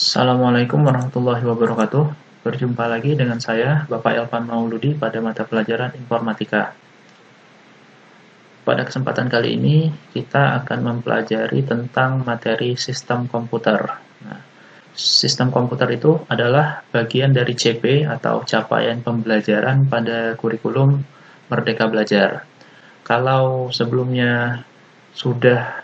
Assalamualaikum warahmatullahi wabarakatuh. Berjumpa lagi dengan saya, Bapak Elvan Mauludi, pada mata pelajaran Informatika. Pada kesempatan kali ini, kita akan mempelajari tentang materi sistem komputer. Nah, sistem komputer itu adalah bagian dari CP atau capaian pembelajaran pada kurikulum Merdeka Belajar. Kalau sebelumnya sudah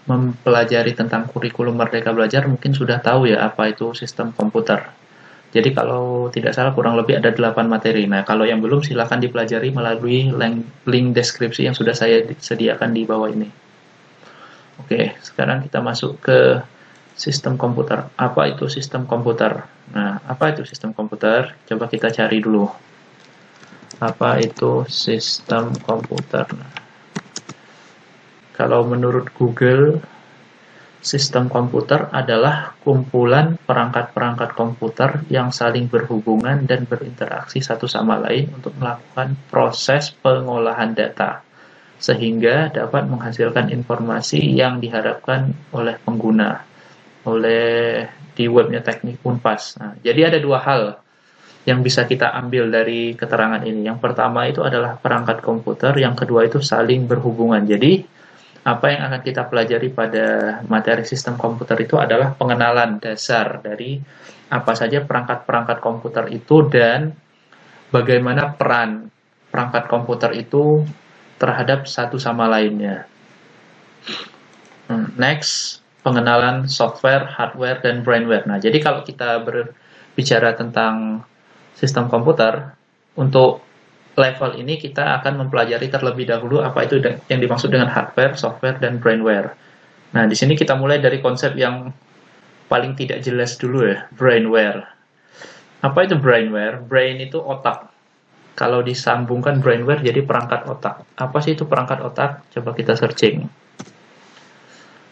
mempelajari tentang kurikulum Merdeka Belajar, mungkin sudah tahu ya apa itu sistem komputer. Jadi kalau tidak salah kurang lebih ada 8 materi. Nah, kalau yang belum silahkan dipelajari melalui link deskripsi yang sudah saya sediakan di bawah ini. Oke, sekarang kita masuk ke sistem komputer. Apa itu sistem komputer? Nah, apa itu sistem komputer? Coba kita cari dulu. Apa itu sistem komputer? Nah, kalau menurut Google, sistem komputer adalah kumpulan perangkat-perangkat komputer yang saling berhubungan dan berinteraksi satu sama lain untuk melakukan proses pengolahan data, sehingga dapat menghasilkan informasi yang diharapkan oleh pengguna, di webnya Teknik Unpas. Nah, jadi ada dua hal yang bisa kita ambil dari keterangan ini. Yang pertama itu adalah perangkat komputer, yang kedua itu saling berhubungan. Jadi, apa yang akan kita pelajari pada materi sistem komputer itu adalah pengenalan dasar dari apa saja perangkat-perangkat komputer itu dan bagaimana peran perangkat komputer itu terhadap satu sama lainnya. Next, pengenalan software, hardware, dan brainware. Nah, jadi kalau kita berbicara tentang sistem komputer, untuk level ini kita akan mempelajari terlebih dahulu apa itu yang dimaksud dengan hardware, software, dan brainware. Nah, di sini kita mulai dari konsep yang paling tidak jelas dulu ya, brainware. Apa itu brainware? Brain itu otak. Kalau disambungkan brainware jadi perangkat otak. Apa sih itu perangkat otak? Coba kita searching.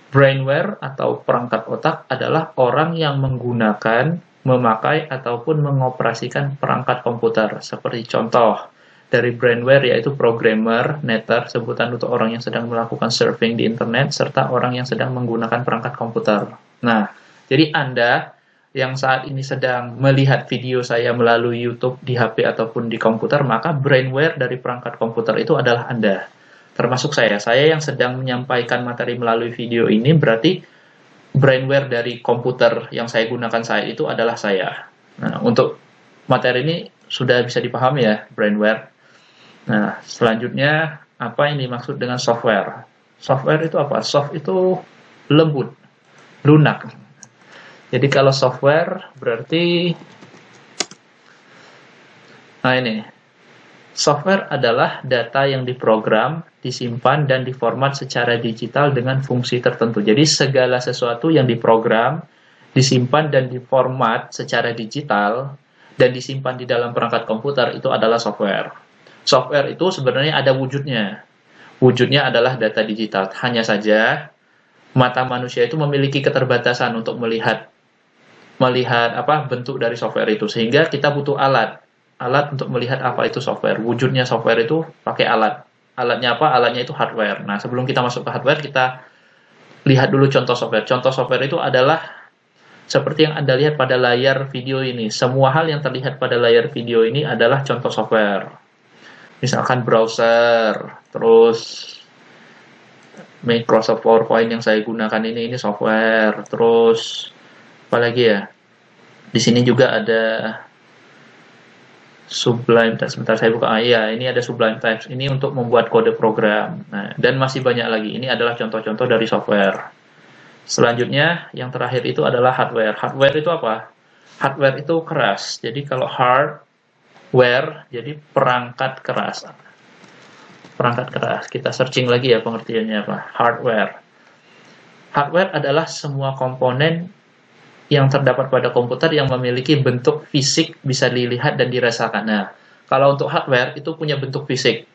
Brainware atau perangkat otak adalah orang yang menggunakan, memakai, ataupun mengoperasikan perangkat komputer. Seperti contoh dari brainware yaitu programmer, netter, sebutan untuk orang yang sedang melakukan surfing di internet, serta orang yang sedang menggunakan perangkat komputer. Nah, jadi Anda yang saat ini sedang melihat video saya melalui YouTube di HP ataupun di komputer, maka brainware dari perangkat komputer itu adalah Anda. Termasuk saya yang sedang menyampaikan materi melalui video ini, berarti brainware dari komputer yang saya gunakan saat itu adalah saya. Nah, untuk materi ini sudah bisa dipahami ya, brainware. Nah, selanjutnya, apa yang dimaksud dengan software? Software itu apa? Soft itu lembut, lunak. Jadi kalau software berarti, nah ini, software adalah data yang diprogram, disimpan, dan diformat secara digital dengan fungsi tertentu. Jadi segala sesuatu yang diprogram, disimpan, dan diformat secara digital, dan disimpan di dalam perangkat komputer itu adalah software. Software itu sebenarnya ada wujudnya. Wujudnya adalah data digital. Hanya saja mata manusia itu memiliki keterbatasan untuk melihat bentuk dari software itu, sehingga kita butuh alat untuk melihat apa itu software. Wujudnya software itu pakai alat. Alatnya apa? Alatnya itu hardware. Nah, sebelum kita masuk ke hardware, kita lihat dulu contoh software. Contoh software itu adalah seperti yang Anda lihat pada layar video ini. Semua hal yang terlihat pada layar video ini adalah contoh software. Misalkan browser, terus Microsoft PowerPoint yang saya gunakan ini software, terus apa lagi ya? Di sini juga ada Sublime Text. Sebentar saya buka. Ini ada Sublime Text. Ini untuk membuat kode program. Nah, dan masih banyak lagi. Ini adalah contoh-contoh dari software. Selanjutnya, yang terakhir itu adalah hardware. Hardware itu apa? Hardware itu keras. Jadi kalau hardware, jadi perangkat keras. Perangkat keras. Kita searching lagi ya pengertiannya apa. Hardware. Hardware adalah semua komponen yang terdapat pada komputer yang memiliki bentuk fisik bisa dilihat dan dirasakan. Nah, kalau untuk hardware itu punya bentuk fisik.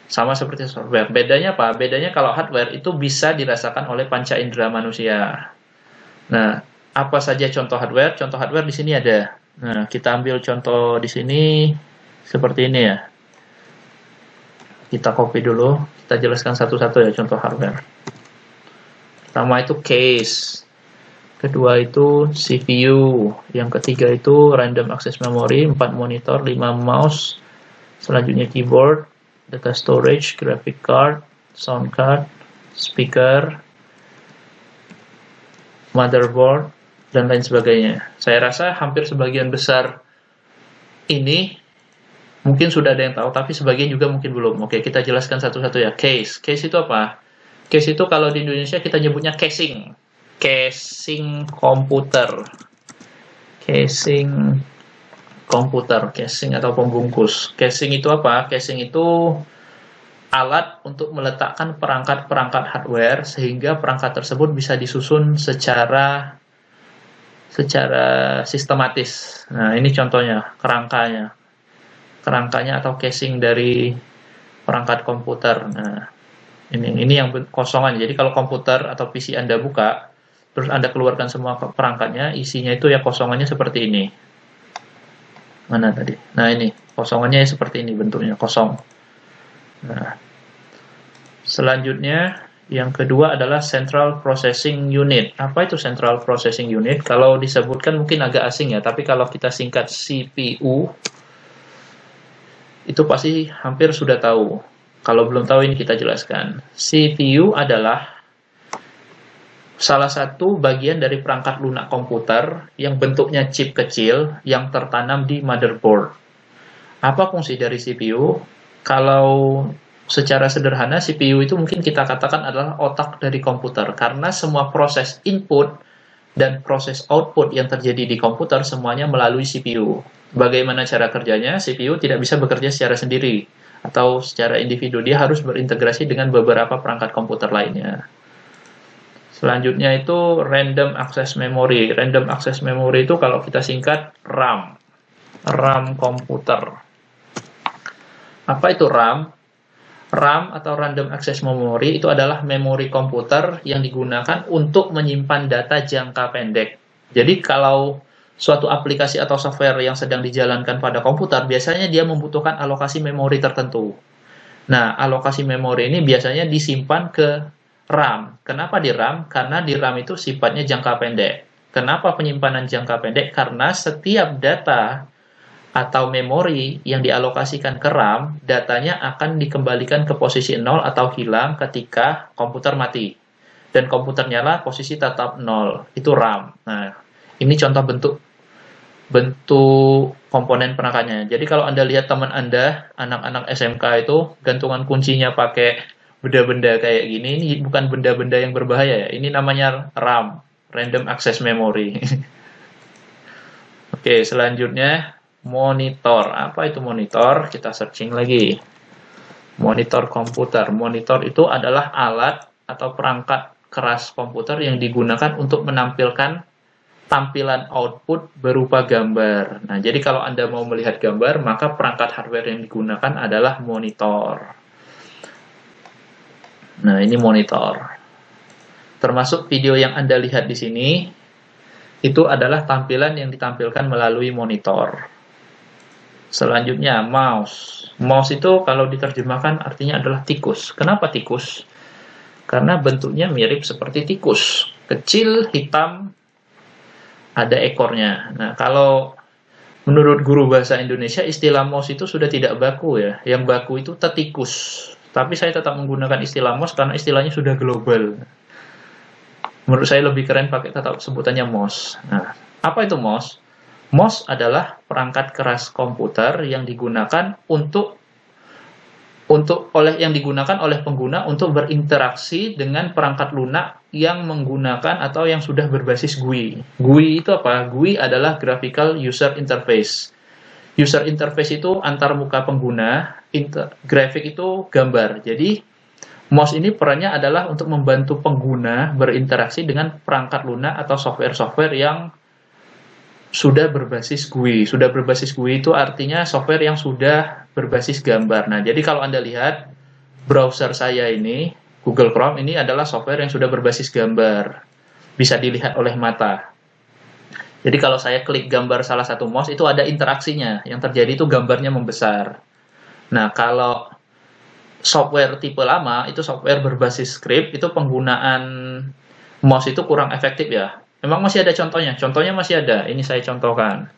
Sama seperti software. Bedanya apa? Bedanya kalau hardware itu bisa dirasakan oleh panca indera manusia. Nah, apa saja contoh hardware? Contoh hardware di sini ada. Nah, kita ambil contoh di sini seperti ini ya. Kita copy dulu. Kita jelaskan satu-satu ya contoh hardware. Pertama itu case. kedua itu CPU, yang ketiga itu random access memory, 4 monitor, 5 mouse, selanjutnya keyboard, data storage, graphic card, sound card, speaker, motherboard, dan lain sebagainya. Saya rasa hampir sebagian besar ini mungkin sudah ada yang tahu, tapi sebagian juga mungkin belum. Oke, kita jelaskan satu-satu ya. Case. Case itu apa? Case itu kalau di Indonesia kita nyebutnya casing. Casing komputer. Casing komputer. Casing atau pembungkus. Casing itu apa? Casing itu alat untuk meletakkan perangkat-perangkat hardware sehingga perangkat tersebut bisa disusun secara sistematis. Nah, ini contohnya, kerangkanya. Kerangkanya atau casing dari perangkat komputer. Nah, ini yang kosongan. Jadi kalau komputer atau PC Anda buka, terus Anda keluarkan semua perangkatnya, isinya itu ya kosongannya seperti ini. Mana tadi? Nah, ini kosongannya seperti ini bentuknya, kosong. Nah, selanjutnya yang kedua adalah Central Processing Unit. Apa itu Central Processing Unit? Kalau disebutkan mungkin agak asing ya, tapi kalau kita singkat CPU, itu pasti hampir sudah tahu. Kalau belum tahu ini kita jelaskan. CPU adalah salah satu bagian dari perangkat lunak komputer yang bentuknya chip kecil yang tertanam di motherboard. Apa fungsi dari CPU? Kalau secara sederhana, CPU itu mungkin kita katakan adalah otak dari komputer, karena semua proses input dan proses output yang terjadi di komputer semuanya melalui CPU. Bagaimana cara kerjanya? CPU tidak bisa bekerja secara sendiri atau secara individu, dia harus berintegrasi dengan beberapa perangkat komputer lainnya. Selanjutnya itu Random Access Memory. Random Access Memory itu kalau kita singkat RAM. RAM komputer. Apa itu RAM? RAM atau Random Access Memory itu adalah memori komputer yang digunakan untuk menyimpan data jangka pendek. Jadi kalau suatu aplikasi atau software yang sedang dijalankan pada komputer, biasanya dia membutuhkan alokasi memori tertentu. Nah, alokasi memori ini biasanya disimpan ke RAM. Kenapa di RAM? Karena di RAM itu sifatnya jangka pendek. Kenapa penyimpanan jangka pendek? Karena setiap data atau memori yang dialokasikan ke RAM, datanya akan dikembalikan ke posisi 0 atau hilang ketika komputer mati. Dan komputer nyala, posisi tetap 0. Itu RAM. Nah, ini contoh bentuk komponen perangkatnya. Jadi kalau Anda lihat teman Anda, anak-anak SMK itu, gantungan kuncinya pakai benda-benda kayak gini, ini bukan benda-benda yang berbahaya ya. Ini namanya RAM, Random Access Memory. Oke, selanjutnya monitor. Apa itu monitor? Kita searching lagi. Monitor komputer. Monitor itu adalah alat atau perangkat keras komputer yang digunakan untuk menampilkan tampilan output berupa gambar. Nah, jadi kalau Anda mau melihat gambar, maka perangkat hardware yang digunakan adalah monitor. Nah, ini monitor. Termasuk video yang Anda lihat di sini, itu adalah tampilan yang ditampilkan melalui monitor. Selanjutnya, mouse. Mouse itu kalau diterjemahkan artinya adalah tikus. Kenapa tikus? Karena bentuknya mirip seperti tikus. Kecil, hitam, ada ekornya. Nah, kalau menurut guru bahasa Indonesia, istilah mouse itu sudah tidak baku ya. Yang baku itu tetikus. Tapi saya tetap menggunakan istilah mouse karena istilahnya sudah global. Menurut saya lebih keren pakai tetap sebutannya mouse. Nah, apa itu mouse? Mouse adalah perangkat keras komputer yang digunakan yang digunakan oleh pengguna untuk berinteraksi dengan perangkat lunak yang menggunakan atau yang sudah berbasis GUI. GUI itu apa? GUI adalah Graphical User Interface. User interface itu antar muka pengguna, grafik itu gambar. Jadi mouse ini perannya adalah untuk membantu pengguna berinteraksi dengan perangkat lunak atau software-software yang sudah berbasis GUI. Sudah berbasis GUI itu artinya software yang sudah berbasis gambar. Nah, jadi kalau Anda lihat browser saya ini, Google Chrome ini adalah software yang sudah berbasis gambar. Bisa dilihat oleh mata. Jadi kalau saya klik gambar salah satu mouse, itu ada interaksinya. Yang terjadi itu gambarnya membesar. Nah, kalau software tipe lama, itu software berbasis script, itu penggunaan mouse itu kurang efektif ya. Memang masih ada contohnya. Contohnya masih ada. Ini saya contohkan.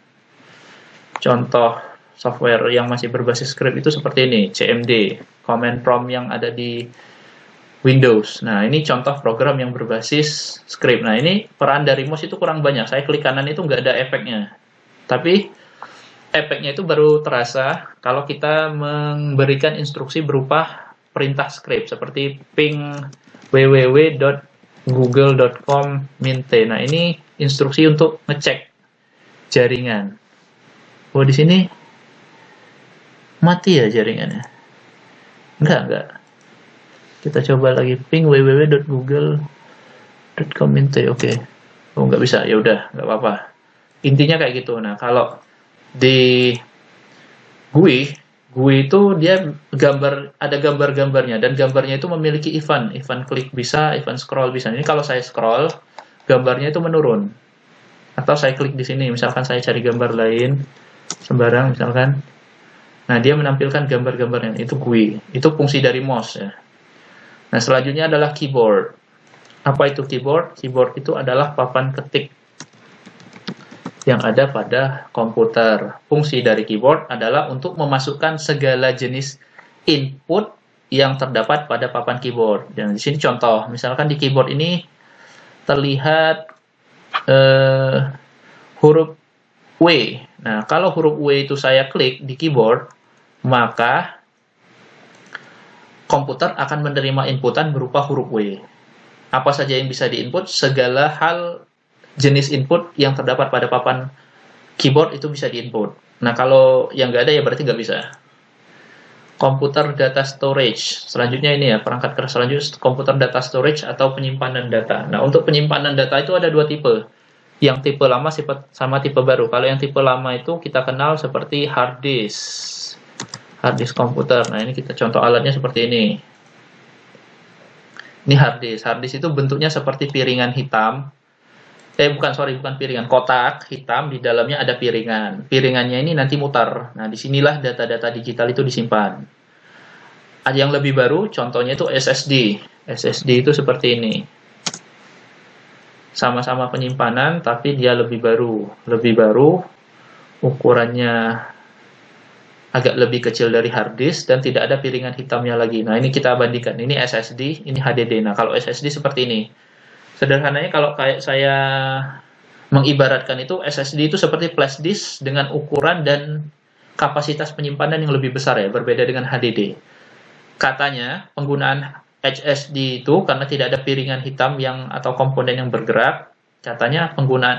Contoh software yang masih berbasis script itu seperti ini, CMD, command prompt yang ada di Windows. Nah, ini contoh program yang berbasis script. Nah, ini peran dari mouse itu kurang banyak. Saya klik kanan itu nggak ada efeknya. Tapi efeknya itu baru terasa kalau kita memberikan instruksi berupa perintah script seperti ping www.google.com minte. Nah, ini instruksi untuk ngecek jaringan. Oh, di sini mati ya jaringannya? Enggak. Kita coba lagi ping www.google.com minte. Oke. Oh, nggak bisa. Ya udah, nggak apa-apa. Intinya kayak gitu. Nah, kalau di GUI itu dia ada gambar-gambarnya, dan gambarnya itu memiliki event klik bisa, event scroll bisa. Ini kalau saya scroll, gambarnya itu menurun. Atau saya klik di sini, misalkan saya cari gambar lain, sembarang misalkan. Nah, dia menampilkan gambar-gambarnya, itu GUI. Itu fungsi dari mouse ya. Nah, selanjutnya adalah keyboard. Apa itu keyboard? Keyboard itu adalah papan ketik yang ada pada komputer. Fungsi dari keyboard adalah untuk memasukkan segala jenis input yang terdapat pada papan keyboard. Dan di sini contoh, misalkan di keyboard ini terlihat huruf W. Nah, kalau huruf W itu saya klik di keyboard, maka komputer akan menerima inputan berupa huruf W. Apa saja yang bisa diinput? Segala hal jenis input yang terdapat pada papan keyboard itu bisa diinput. Nah, kalau yang nggak ada ya berarti nggak bisa. Komputer data storage. Selanjutnya ini ya, perangkat keras selanjutnya komputer data storage atau penyimpanan data. Nah, untuk penyimpanan data itu ada dua tipe. Yang tipe lama sama tipe baru. Kalau yang tipe lama itu kita kenal seperti hard disk. Hard disk komputer. Nah, ini kita contoh alatnya seperti ini. Ini hard disk. Hard disk itu bentuknya seperti piringan hitam. Bukan piringan, kotak hitam, di dalamnya ada piringan. Piringannya ini nanti mutar. Nah, disinilah data-data digital itu disimpan. Ada yang lebih baru, contohnya itu SSD. SSD itu seperti ini. Sama-sama penyimpanan, tapi dia lebih baru. Lebih baru, ukurannya agak lebih kecil dari hard disk, dan tidak ada piringan hitamnya lagi. Nah, ini kita bandingkan. Ini SSD, ini HDD. Nah, kalau SSD seperti ini. Sederhananya kalau kayak saya mengibaratkan itu, SSD itu seperti flash disk dengan ukuran dan kapasitas penyimpanan yang lebih besar ya, berbeda dengan HDD. Katanya penggunaan HSD itu karena tidak ada piringan hitam atau komponen yang bergerak, katanya penggunaan